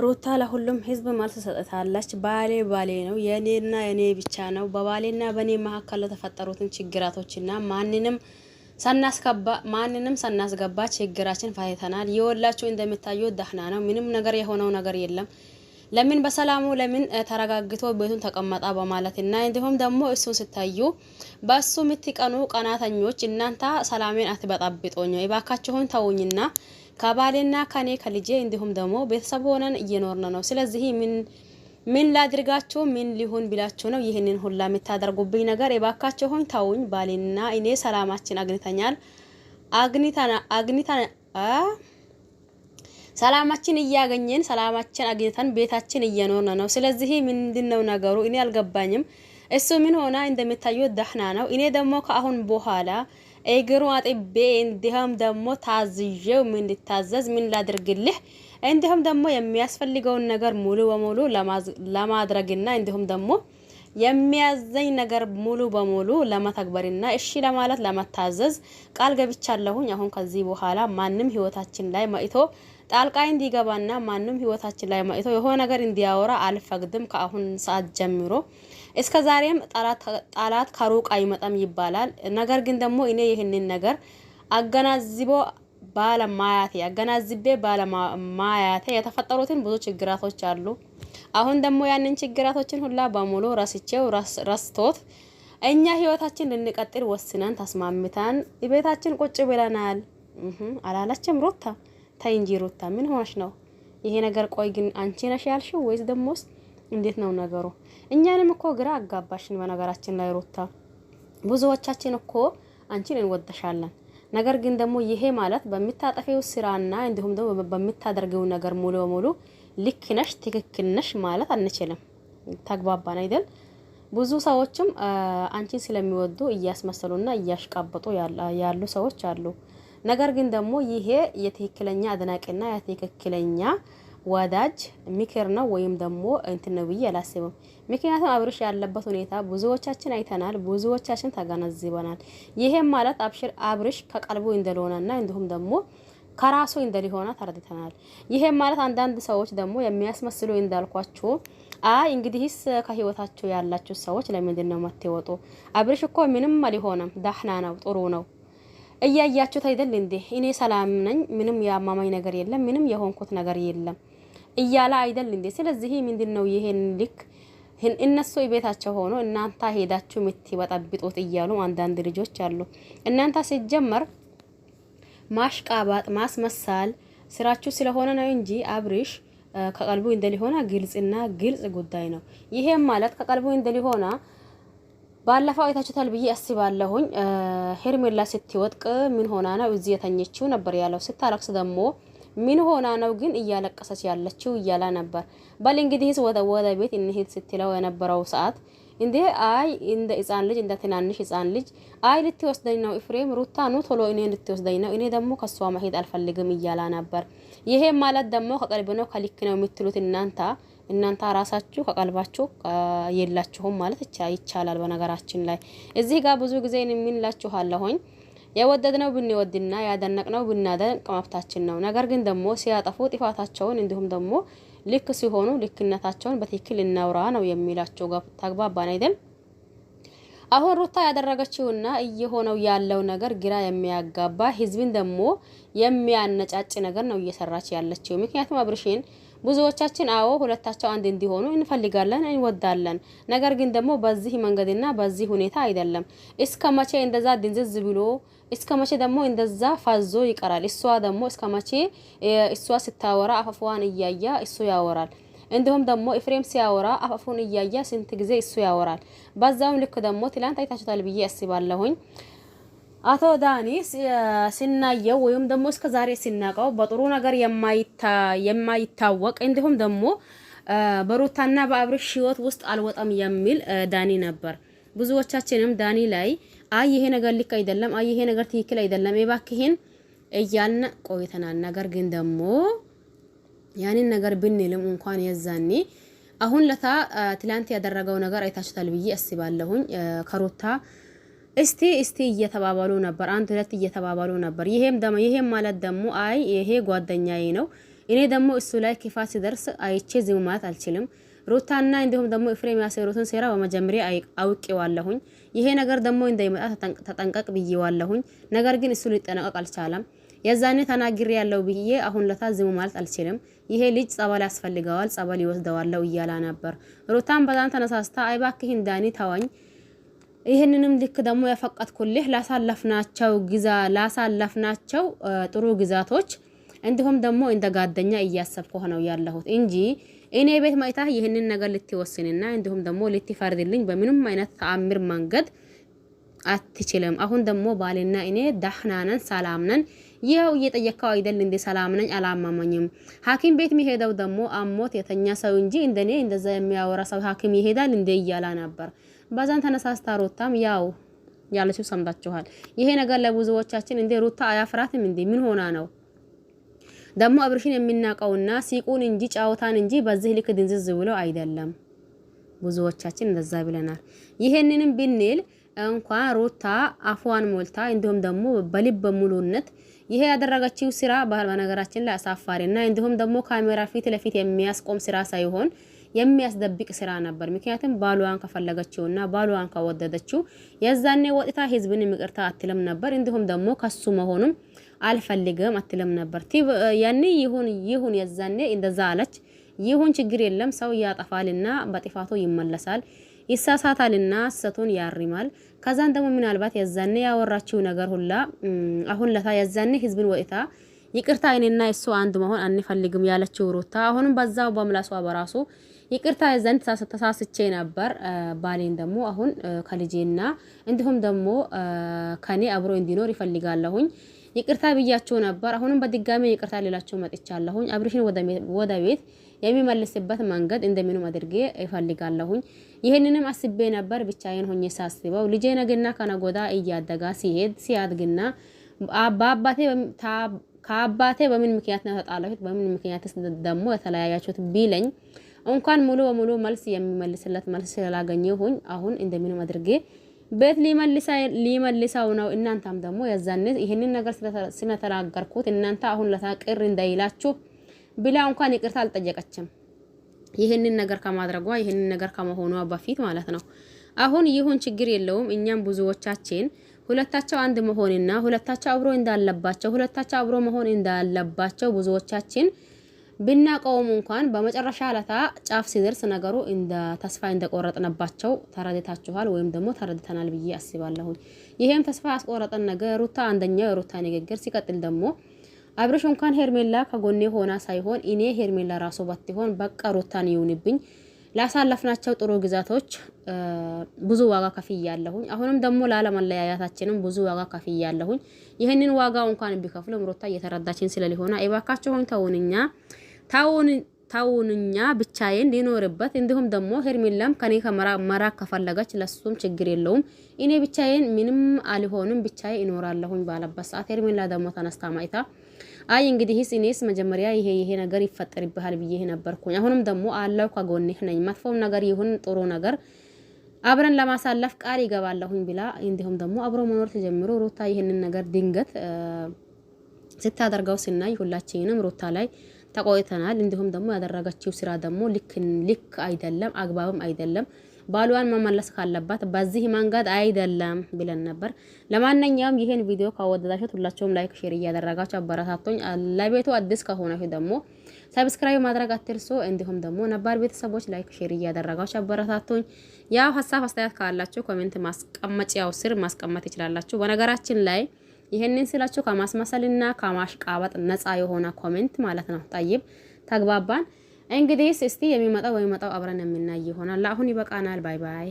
ሩታ ለሁሉም ህዝብ መልስ ሰጥታለች። ባሌ ነው የኔና የኔ ብቻ ነው። በባሌና በኔ መካከል ለተፈጠሩትን ችግራቶችና ማንንም ሳናስገባ ችግራችን ፈተናል። የወላችሁ እንደምታዩት ደህና ነው። ምንም ነገር የሆነው ነገር የለም። ለምን በሰላሙ ለምን ተረጋግቶ ቤቱን ተቀመጣ በማለትና እንዲሁም ደግሞ እሱን ስታዩ በሱ የምትቀኑ ቀናተኞች እናንተ ሰላሜን አትበጣብጦኝ እባካችሁን ተውኝና ከባሌና ከኔ ከልጄ እንዲሁም ደግሞ ቤተሰብ ሆነን እየኖርን ነው። ስለዚህ ምን ላድርጋችሁ ምን ሊሆን ቢላችሁ ነው ይሄንን ሁላ የምታደርጉብኝ ነገር? እባካችሁን ተውኝ። ባሌና እኔ ሰላማችን አግኝተን ሰላማችን እያገኘን ሰላማችን አግኝተን ቤታችን እየኖርን ነው። ስለዚህ ምንድነው ነገሩ? እኔ አልገባኝም። እሱ ምን ሆና እንደምታዩት ደህና ነው። እኔ ደግሞ ከአሁን በኋላ እግሩ አጥቤ እንዲሁም ደግሞ ታዝዤው ምን እንድታዘዝ ምን ላድርግልህ እንዲሁም ደግሞ የሚያስፈልገውን ነገር ሙሉ በሙሉ ለማድረግና እንዲሁም ደግሞ የሚያዘኝ ነገር ሙሉ በሙሉ ለመተግበርና እሺ ለማለት ለመታዘዝ ቃል ገብቻለሁኝ። አሁን ከዚህ በኋላ ማንም ህይወታችን ላይ መጥቶ ጣልቃ እንዲገባና ማንም ህይወታችን ላይ መጥቶ የሆነ ነገር እንዲያወራ አልፈቅድም ከአሁን ሰዓት ጀምሮ። እስከ ዛሬም ጣላት ከሩቅ አይመጣም ይባላል። ነገር ግን ደግሞ እኔ ይሄንን ነገር አገናዝቤ ባለማያቴ የተፈጠሩትን ብዙ ችግራቶች አሉ። አሁን ደግሞ ያንን ችግራቶችን ሁላ በሙሉ ረስቶት እኛ ህይወታችን ልንቀጥል ወስነን ተስማምተን ቤታችን ቁጭ ብለናል። አላለችም ሩታ? ታይ እንጂ ሩታ ምን ሆነሽ ነው ይሄ ነገር? ቆይ ግን አንቺ ነሽ ያልሽው ወይስ ደሞስ እንዴት ነው ነገሩ? እኛንም እኮ ግራ አጋባሽን። በነገራችን ላይ ሩታ ብዙዎቻችን እኮ አንቺን እንወደሻለን። ነገር ግን ደግሞ ይሄ ማለት በሚታጠፊው ስራና እንዲሁም ደግሞ በሚታደርገው ነገር ሙሉ በሙሉ ልክ ነሽ ትክክል ነሽ ማለት አንችልም። ተግባባን አይደል? ብዙ ሰዎችም አንቺን ስለሚወዱ እያስመሰሉና እያሽቃበጡ ያሉ ሰዎች አሉ። ነገር ግን ደግሞ ይሄ የትክክለኛ አድናቂና የትክክለኛ ወዳጅ ምክር ነው ወይም ደግሞ እንትን ነው ብዬ አላስብም። ምክንያቱም አብርሽ ያለበት ሁኔታ ብዙዎቻችን አይተናል፣ ብዙዎቻችን ተገነዝበናል። ይሄም ማለት አብርሽ ከቀልቡ እንደሆነና እንዲሁም ደግሞ ከራሱ እንደሊሆነ ተረድተናል። ይሄም ማለት አንዳንድ ሰዎች ደግሞ የሚያስመስሉ እንዳልኳችሁ እንግዲህስ ከህይወታችሁ ያላችሁ ሰዎች ለምንድን ነው የማትወጡ? አብርሽ እኮ ምንም አልሆነም፣ ደህና ነው፣ ጥሩ ነው። እያያችሁት አይደል እንዴ? እኔ ሰላም ነኝ፣ ምንም ያማማኝ ነገር የለም፣ ምንም የሆንኩት ነገር የለም እያለ አይደል እንዴ? ስለዚህ ምንድነው ይሄን ልክ እነሱ ቤታቸው ሆኖ እናንተ ሄዳችሁ የምትበጠብጡት እያሉ አንዳንድ ልጆች አሉ። እናንተ ሲጀመር ማሽቃባጥ ማስመሳል ስራችሁ ስለሆነ ነው እንጂ አብርሽ ከቀልቡ እንደሊሆነ ግልጽ ጉዳይ ነው። ይሄም ማለት ከቀልቡ እንደሊሆነ ባለፈው አይታችሁታል ብዬ አስባለሁኝ። ሄርሜላ ስትወጥቅ ምን ሆና ነው እዚህ የተኘችው ነበር ያለው። ስታለቅስ ደግሞ ምን ሆና ነው ግን እያለቀሰች ያለችው እያላ ነበር። ባል እንግዲህስ ወደ ቤት እንሂድ ስትለው የነበረው ሰዓት እንዴ እንደ ህፃን ልጅ እንደ ትናንሽ ህፃን ልጅ ልትወስደኝ ነው ኤፍሬም፣ ሩታ ነው ቶሎ እኔ ልትወስደኝ ነው፣ እኔ ደግሞ ከሷ መሄድ አልፈልግም እያላ ነበር። ይሄ ማለት ደግሞ ከቀልብ ነው ከልክ ነው የምትሉት እናንተ ራሳችሁ ከቀልባችሁ የላችሁም ማለት ይቻላል። በነገራችን ላይ እዚህ ጋር ብዙ ጊዜ የምንላችኋለሁኝ የወደድነው ብንወድና ያደነቅነው ብናደንቅ መብታችን ነው። ነገር ግን ደግሞ ሲያጠፉ ጥፋታቸውን እንዲሁም ደግሞ ልክ ሲሆኑ ልክነታቸውን በትክክል እናውራ ነው የሚላቸው። ተግባባን አይደል? አሁን ሩታ ያደረገችውና እየሆነው ያለው ነገር ግራ የሚያጋባ ህዝብን ደግሞ የሚያነጫጭ ነገር ነው እየሰራች ያለችው። ምክንያቱም አብርሽን ብዙዎቻችን ሁለታቸው አንድ እንዲሆኑ እንፈልጋለን እንወዳለን። ነገር ግን ደግሞ በዚህ መንገድና በዚህ ሁኔታ አይደለም። እስከ መቼ እንደዛ ድንዝዝ ብሎ እስከ መቼ ደግሞ እንደዛ ፋዞ ይቀራል? እሷ ደግሞ እስከ መቼ እሷ ስታወራ አፈፏን እያያ እሱ ያወራል። እንዲሁም ደግሞ ኤፍሬም ሲያወራ አፈፉን እያያ ስንት ጊዜ እሱ ያወራል። በዛው ልክ ደግሞ ትላንት አይታችሁታል ብዬ አስባለሁኝ። አቶ ዳኒ ሲናየው ወይም ደግሞ እስከ ዛሬ ሲናቀው በጥሩ ነገር የማይታወቅ እንዲሁም ደግሞ በሩታና በአብርሽ ህይወት ውስጥ አልወጣም የሚል ዳኒ ነበር። ብዙዎቻችንም ዳኒ ላይ ይሄ ነገር ልክ አይደለም፣ ይሄ ነገር ትክክል አይደለም እባክህን እያልን ቆይተናል። ነገር ግን ደግሞ ያንን ነገር ብንልም እንኳን የዛኔ አሁን ትላንት ያደረገው ነገር አይታችሁታል ብዬ አስባለሁኝ። ከሩታ እስቲ እየተባባሉ ነበር፣ አንድ ሁለት እየተባባሉ ነበር። ይሄም ማለት ደግሞ ይሄ ጓደኛዬ ነው እኔ ደግሞ እሱ ላይ ክፋት ሲደርስ አይቼ ዝም ማለት አልችልም። ሩታና እንዲሁም ደግሞ ኤፍሬም ያሰሩትን ሴራ በመጀመሪያ አውቄዋለሁኝ። ይሄ ነገር ደግሞ እንዳይመጣ ተጠንቀቅ ብዬዋለሁኝ። ነገር ግን እሱ ሊጠነቀቅ አልቻለም። የዛኔ ተናግሬ ያለው ብዬ አሁን ለታ ዝም ማለት አልችልም። ይሄ ልጅ ጸበል ያስፈልገዋል፣ ጸበል ይወስደዋለው እያላ ነበር። ሩታን በዛን ተነሳስታ አይባክህ እንዳኒ ተወኝ፣ ይሄንንም ልክ ደግሞ ያፈቀጥኩልህ ላሳለፍናቸው ጥሩ ግዛቶች እንዲሁም ደግሞ እንደ ጓደኛ እያሰብኩ ነው ያለሁት እንጂ እኔ ቤት ማይታ ይሄንን ነገር ልትወስንና እንዲሁም ደግሞ ልትፈርድልኝ በምንም አይነት ተአምር መንገድ አትችልም። አሁን ደግሞ ባልና እኔ ደህና ነን፣ ሰላም ነን። ይኸው እየጠየቀው አይደል እንደ ሰላም ነኝ፣ አላማመኝም። ሐኪም ቤት የሚሄደው ደግሞ አሞት የተኛ ሰው እንጂ እንደኔ እንደዛ የሚያወራ ሰው ሐኪም ይሄዳል እንደ እያላ ነበር። በዛን ተነሳስታ ሩታም ያው ያለችው ሰምታችኋል። ይሄ ነገር ለብዙዎቻችን እንደ ሩታ አያፍራትም እንዴ? ምን ሆና ነው ደግሞ አብርሽን የሚናቀውና ሲቁን እንጂ ጫውታን እንጂ በዚህ ልክ ድንዝዝ ብሎ አይደለም። ብዙዎቻችን እንደዛ ብለናል። ይሄንንም ብንል እንኳን ሩታ አፏን ሞልታ እንዲሁም ደግሞ በልብ ሙሉነት ይሄ ያደረገችው ስራ በነገራችን ላይ አሳፋሪና እንዲሁም ደግሞ ካሜራ ፊት ለፊት የሚያስቆም ስራ ሳይሆን የሚያስደብቅ ስራ ነበር። ምክንያቱም ባሏን ከፈለገችውና ባሏን ከወደደችው የዛኔ ወጥታ ህዝብን ይቅርታ አትልም ነበር። እንዲሁም ደግሞ ከሱ መሆኑም አልፈልግም አትልም ነበር። ያኔ ይሁን የዛኔ እንደዛ አለች። ይሁን ችግር የለም፣ ሰው ያጠፋልና በጥፋቱ ይመለሳል፣ ይሳሳታልና ሰቱን ያርማል። ከዛን ደግሞ ምናልባት የዛኔ ያወራችው ነገር ሁላ አሁን ለታ የዛኔ ህዝብን ወጥታ ይቅርታ እኔና እሱ አንድ መሆን አንፈልግም ያለችው ሩታ አሁንም በዛው በምላሷ በራሱ ይቅርታ የዛኔ ተሳስቼ ነበር፣ ባሌን ደግሞ አሁን ከልጄና እንዲሁም ደግሞ ከኔ አብሮ እንዲኖር ይፈልጋለሁኝ፣ ይቅርታ ብያቸው ነበር። አሁንም በድጋሚ ይቅርታ ሌላቸው መጥቻለሁኝ። አብርሽን ወደ ቤት የሚመልስበት መንገድ እንደምንም አድርጌ ይፈልጋለሁኝ። ይሄንንም አስቤ ነበር ብቻዬን ሆኜ ሳስበው ልጄ ነገና ከነጎዳ እያደጋ ሲያድግና ከአባቴ በምን ምክንያት ነው ተጣላሁት፣ በምን ምክንያት ደግሞ የተለያያችሁት ቢለኝ እንኳን ሙሉ በሙሉ መልስ የሚመልስለት መልስ ስላላገኘሁኝ አሁን እንደምንም አድርጌ ቤት ሊመልሰው ነው። እናንተም ደግሞ የዛኔ ይሄንን ነገር ስለተናገርኩት እናንተ አሁን ለታቅር እንዳይላችሁ ብላ እንኳን ይቅርታ አልጠየቀችም። ይሄንን ነገር ከማድረጓ ይሄንን ነገር ከመሆኗ በፊት ማለት ነው። አሁን ይሁን ችግር የለውም። እኛም ብዙዎቻችን ሁለታቸው አንድ መሆንና ሁለታቸው አብሮ መሆን እንዳለባቸው ብዙዎቻችን ብናቀውም እንኳን በመጨረሻ ለታ ጫፍ ሲደርስ ነገሩ እንደ ተስፋ እንደቆረጥነባቸው ተረድታችኋል ወይም ደግሞ ተረድተናል ብዬ አስባለሁ። ይሄም ተስፋ ያስቆረጠን ነገር ሩታ አንደኛው የሩታ ንግግር፣ ሲቀጥል ደግሞ አብርሽ እንኳን ሄርሜላ ከጎኔ ሆና ሳይሆን እኔ ሄርሜላ ራሱ ባትሆን በቃ ሩታን ይሁንብኝ፣ ላሳለፍናቸው ጥሩ ግዛቶች ብዙ ዋጋ ከፍያለሁኝ። አሁንም ደግሞ ላለመለያያታችንም ብዙ ዋጋ ከፍያለሁኝ። ይሄንን ዋጋው እንኳን ቢከፍሉም ሩታ እየተረዳችን ስለሊሆነ አይባካችሁ ታውንኛ ብቻዬን ሊኖርበት እንዲሁም ደግሞ ሄርሜላም ከኔ ከመራቅ ከፈለገች ለሱም ችግር የለውም። እኔ ብቻዬን ምንም አልሆንም ብቻዬ እኖራለሁኝ ባለበት ሰዓት ሄርሜላ ደግሞ ተነስታ ማይታ አይ እንግዲህስ እኔስ መጀመሪያ ይሄ ነገር ይፈጠርብሃል ብዬ ነበርኩኝ። አሁንም ደግሞ አለው ከጎንህ ነኝ፣ መጥፎም ነገር ይሁን ጥሩ ነገር አብረን ለማሳለፍ ቃል ይገባለሁኝ ብላ እንዲሁም ደግሞ አብሮ መኖር ተጀምሮ ሩታ ይሄንን ነገር ድንገት ስታደርገው ስናይ ሁላችንም ሩታ ላይ ተቆይተናል። እንዲሁም ደግሞ ያደረገችው ስራ ደግሞ ልክ አይደለም፣ አግባብም አይደለም። ባሏን መመለስ ካለባት በዚህ መንገድ አይደለም ብለን ነበር። ለማንኛውም ይሄን ቪዲዮ ካወደዳችሁት ሁላችሁም ላይክ ሼር እያደረጋችሁ አበረታቱኝ። ለቤቱ አዲስ ከሆናችሁ ደግሞ ሰብስክራይብ ማድረግ አትርሱ። እንዲሁም ደግሞ ነባር ቤተሰቦች ላይክ ሼር እያደረጋችሁ አበረታቱኝ። ያው ሀሳብ አስተያየት ካላችሁ ኮሜንት ማስቀመጫው ስር ማስቀመጥ ይችላልላችሁ። በነገራችን ላይ ይሄንን ስላችሁ ከማስመሰልና ከማሽቃበጥ ነፃ የሆነ ኮሜንት ማለት ነው። ጠይብ ተግባባን። እንግዲህ እስቲ የሚመጣው አብረን የምናይ ይሆናል። አሁን ይበቃናል። ባይ ባይ።